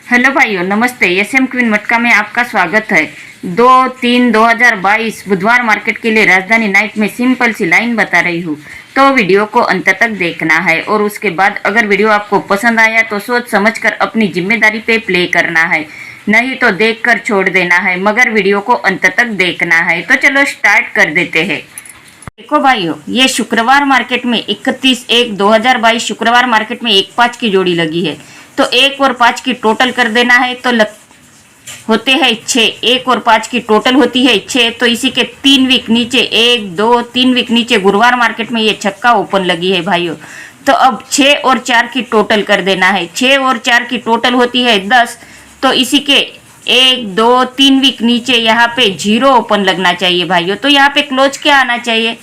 Hello भाइयों, नमस्ते। SM queen मटका में आपका स्वागत है। 2/3/2022 बुधवार मार्केट के लिए राजधानी नाइट में सिंपल सी लाइन बता रही हूँ, तो वीडियो को अंत तक देखना है और उसके बाद अगर वीडियो आपको पसंद आया तो सोच समझकर अपनी जिम्मेदारी पे प्ले करना है, नहीं तो देखकर छोड़ देना है, मगर वीडियो को अंत तक देखना है। तो चलो स्टार्ट कर देते हैं। देखो भाइयों, ये शुक्रवार मार्केट में 31/1/2022 शुक्रवार मार्केट में 1-5 की जोड़ी लगी है, तो 1 और 5 की टोटल कर देना है तो होते हैं 6। 1 और 5 की टोटल होती है 6, तो इसी के 3 वीक नीचे 1 2 3 वीक नीचे गुरुवार मार्केट में ये छक्का ओपन लगी है भाइयों। तो अब 6 और 4 की टोटल कर देना है। 6 और 4 की टोटल होती है 10, तो इसी के 1 2 3 वीक नीचे यहाँ पे 0 ओपन लगना चाहिए भाइयों। तो यहाँ पे क्लोज क्या आना चाहिए,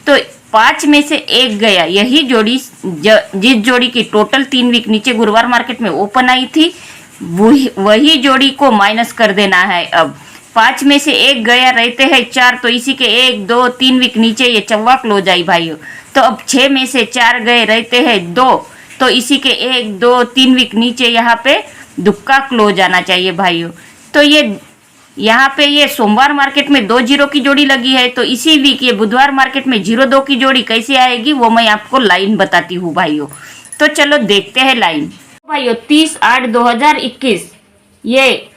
तो 5 में से 1 गया। यही जोड़ी जिस जोड़ी की टोटल 3 वीक नीचे गुरुवार मार्केट में ओपन आई थी, वही जोड़ी को माइनस कर देना है। अब 5 में से 1 गया, रहते हैं 4, तो इसी के 1 2 3 वीक नीचे ये चौवा क्लोज आई भाइयों। तो अब 6 में से 4 गए, रहते हैं 2, तो इसी के 1 2 3 वीक नीचे यहाँ पे दुक्का क्लोज आना चाहिए भाइयों। तो ये यहाँ पे ये सोमवार मार्केट में 2-0 की जोड़ी लगी है, तो इसी वीक ये बुधवार मार्केट में 0-2 की जोड़ी कैसे आएगी वो मैं आपको लाइन बताती हूँ भाइयों। तो चलो देखते हैं लाइन भाइयों। 30/8/2021 ये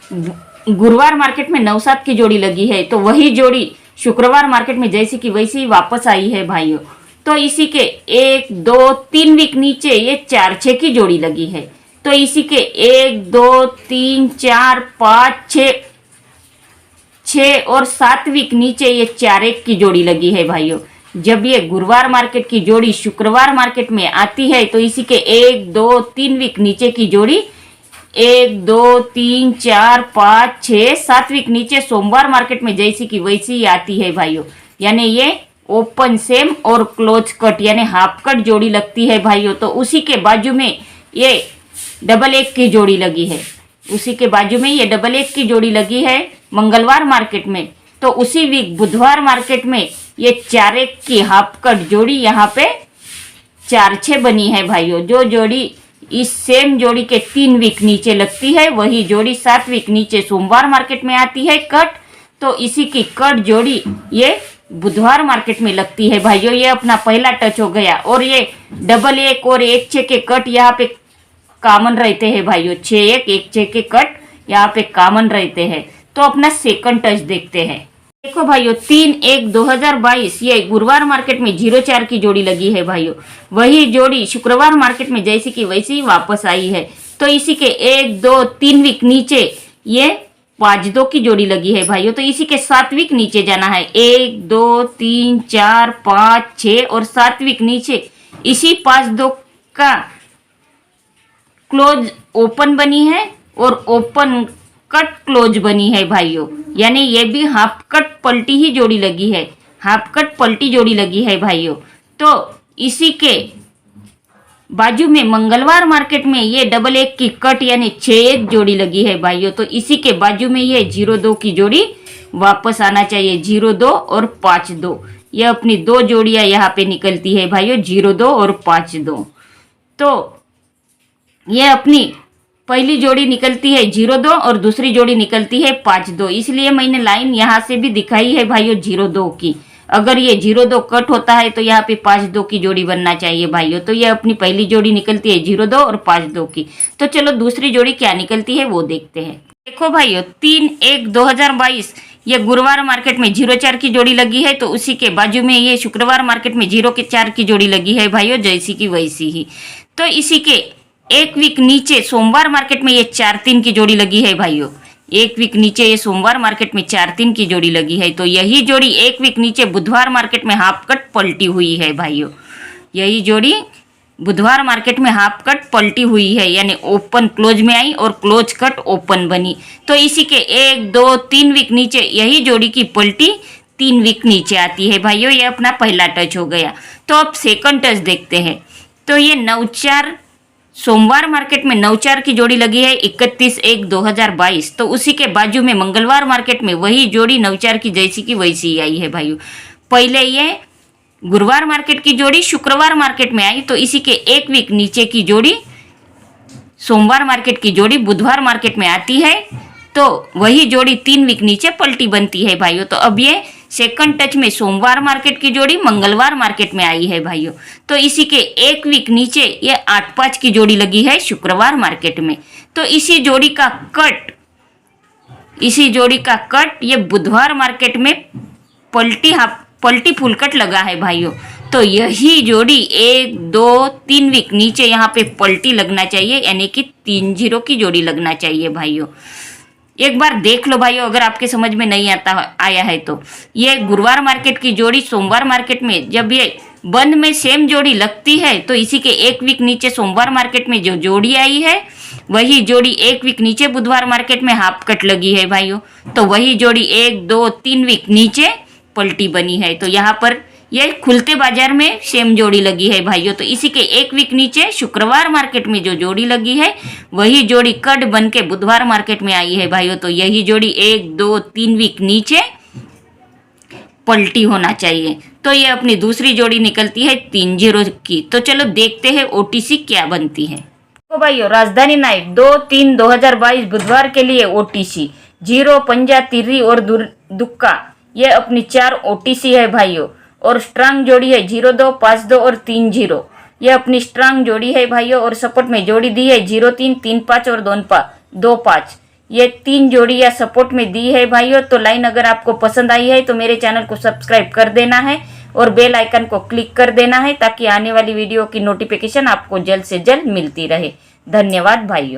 गुरुवार मार्केट में 9-7 की जोड़ी लगी है, तो वही जोड़ी शुक्रवार मार्केट में जैसी की वैसी वापस आई है भाइयों। तो इसी के 1 2 3 वीक नीचे ये 4-6 की जोड़ी लगी है, तो इसी के 1 2 3 4 5 6 और 7 वीक नीचे ये 4-1 की जोड़ी लगी है भाइयों। जब ये गुरुवार मार्केट की जोड़ी शुक्रवार मार्केट में आती है, तो इसी के 1 2 3 वीक नीचे की जोड़ी 1 2 3 4 5 6 7 वीक नीचे सोमवार मार्केट में जैसी की वैसी ही आती है भाइयों। यानी ये ओपन सेम और क्लोज कट यानी हाफ कट जोड़ी लगती है भाइयों। तो उसी के बाजू में ये 1-1 की जोड़ी लगी है, उसी के बाजू में ये 1-1 की जोड़ी लगी है मंगलवार मार्केट में। तो उसी वीक बुधवार मार्केट में ये 4-1 की हाफ कट जोड़ी यहाँ पे 4-6 बनी है भाइयों। जो जोड़ी इस सेम जोड़ी के 3 वीक नीचे लगती है, वही जोड़ी 7 वीक नीचे सोमवार मार्केट में आती है कट, तो इसी की कट जोड़ी ये बुधवार मार्केट में लगती है भाइयों। ये अपना पहला टच हो गया, और ये 1-1 और 1-6 के कट यहाँ पे कॉमन रहते हैं भाइयों। 6-1 1-6 के कट यहाँ पे कॉमन रहते हैं। तो अपना सेकंड टच देखते हैं। देखो भाइयों, 3/1/2022 ये गुरुवार मार्केट में 0-4 की जोड़ी लगी है भाइयों। वही जोड़ी शुक्रवार मार्केट में जैसी की वैसी वापस आई है, तो इसी के 1 2 3 वीक नीचे ये 5-2 की जोड़ी लगी है भाइयों। तो इसी के 7 वीक नीचे जाना है। 1 2 3 4 5 6 और 7 वीक नीचे इसी 5-2 का क्लोज ओपन बनी है और ओपन कट क्लोज बनी है भाइयों। यानी ये भी हाफ कट पलटी ही जोड़ी लगी है, हाफ कट पलटी जोड़ी लगी है भाइयों। तो इसी के बाजू में मंगलवार मार्केट में ये 1-1 की कट यानी 6-1 जोड़ी लगी है भाइयों। तो इसी के बाजू में ये 0-2 की जोड़ी वापस आना चाहिए। 0-2 और 5-2 ये अपनी 2 जोड़ियां यहाँ पे निकलती है भाइयों, 0-2 और 5-2। तो ये अपनी पहली जोड़ी निकलती है 0-2 और दूसरी जोड़ी निकलती है 5-2, इसलिए मैंने लाइन यहाँ से भी दिखाई है भाइयों 0-2 की। अगर ये 0-2 कट होता है तो यहाँ पे 5-2 की जोड़ी बनना चाहिए भाइयों। तो ये अपनी पहली जोड़ी निकलती है 0-2 और 5-2 की। तो चलो दूसरी जोड़ी क्या निकलती है वो देखते हैं। देखो भाइयों, 3/1/2022 ये गुरुवार मार्केट में 0-4 की जोड़ी लगी है, तो उसी के बाजू में ये शुक्रवार मार्केट में 0-4 की जोड़ी लगी है भाइयों, जैसी की वैसी ही। तो इसी के 1 वीक नीचे सोमवार मार्केट में ये 4-3 की जोड़ी लगी है भाइयों। 1 वीक नीचे ये सोमवार मार्केट में 4-3 की जोड़ी लगी है, तो यही जोड़ी 1 वीक नीचे बुधवार मार्केट में हाफ कट पलटी हुई है भाइयों। यही जोड़ी बुधवार मार्केट में हाफ कट पलटी हुई है, यानी ओपन क्लोज में आई और क्लोज कट ओपन बनी। तो इसी के 1 2 3 वीक नीचे यही जोड़ी की पलटी 3 वीक नीचे आती है भाइयों। ये अपना पहला टच हो गया। तो अब सेकंड टच देखते हैं। तो ये 9-4 सोमवार मार्केट में 9-4 की जोड़ी लगी है 31/1/2022, तो उसी के बाजू में मंगलवार मार्केट में वही जोड़ी 9-4 की जैसी की वैसी ही आई है भाइयों। पहले ये गुरुवार मार्केट की जोड़ी शुक्रवार मार्केट में आई, तो इसी के 1 वीक नीचे की जोड़ी सोमवार मार्केट की जोड़ी बुधवार मार्केट में आती है तो वही जोड़ी 3 वीक नीचे पलटी बनती है भाइयों। तो अब ये सेकंड टच में सोमवार मार्केट की जोड़ी मंगलवार मार्केट में आई है भाइयों। तो इसी के 1 वीक नीचे ये 8-5 की जोड़ी लगी है शुक्रवार मार्केट में। तो इसी जोड़ी का कट ये बुधवार मार्केट में पलटी फुल कट लगा है भाइयों। तो यही जोड़ी 1, 2, 3 वीक नीचे यहाँ पे पलटी लगना चाहिए, यानी कि 3-0 की जोड़ी लगना चाहिए भाइयों। एक बार देख लो भाइयों, अगर आपके समझ में नहीं आया है तो ये गुरुवार मार्केट की जोड़ी सोमवार मार्केट में जब ये बंद में सेम जोड़ी लगती है तो इसी के 1 वीक नीचे सोमवार मार्केट में जो जोड़ी आई है वही जोड़ी 1 वीक नीचे बुधवार मार्केट में हाफ कट लगी है भाइयों। तो वही जोड़ी 1, 2, 3 वीक नीचे पलटी बनी है। तो यहाँ पर ये खुलते बाजार में सेम जोड़ी लगी है भाइयों। तो इसी के 1 वीक नीचे शुक्रवार मार्केट में जो जोड़ी लगी है वही जोड़ी कट बन के बुधवार मार्केट में आई है भाइयों। तो यही जोड़ी 1, 2, 3 वीक नीचे पलटी होना चाहिए। तो ये अपनी दूसरी जोड़ी निकलती है 3-0 की। तो चलो देखते हैं ओटीसी क्या बनती है। तो भाइयों राजधानी नाइट 2-3-2022 बुधवार के लिए ओटीसी 0, पंजा, तिर्री और दुक्का ये अपनी 4 ओटीसी है भाइयों। और स्ट्रांग जोड़ी है 0-2, 5-2 और 3-0 ये अपनी स्ट्रांग जोड़ी है भाइयों। और सपोर्ट में जोड़ी दी है 0-3, 3-5 और 2-5 ये 3 जोड़ियाँ सपोर्ट में दी है भाइयों। तो लाइन अगर आपको पसंद आई है तो मेरे चैनल को सब्सक्राइब कर देना है और बेल आइकन को क्लिक कर देना है ताकि आने वाली वीडियो की नोटिफिकेशन आपको जल्द से जल्द मिलती रहे। धन्यवाद भाइयों।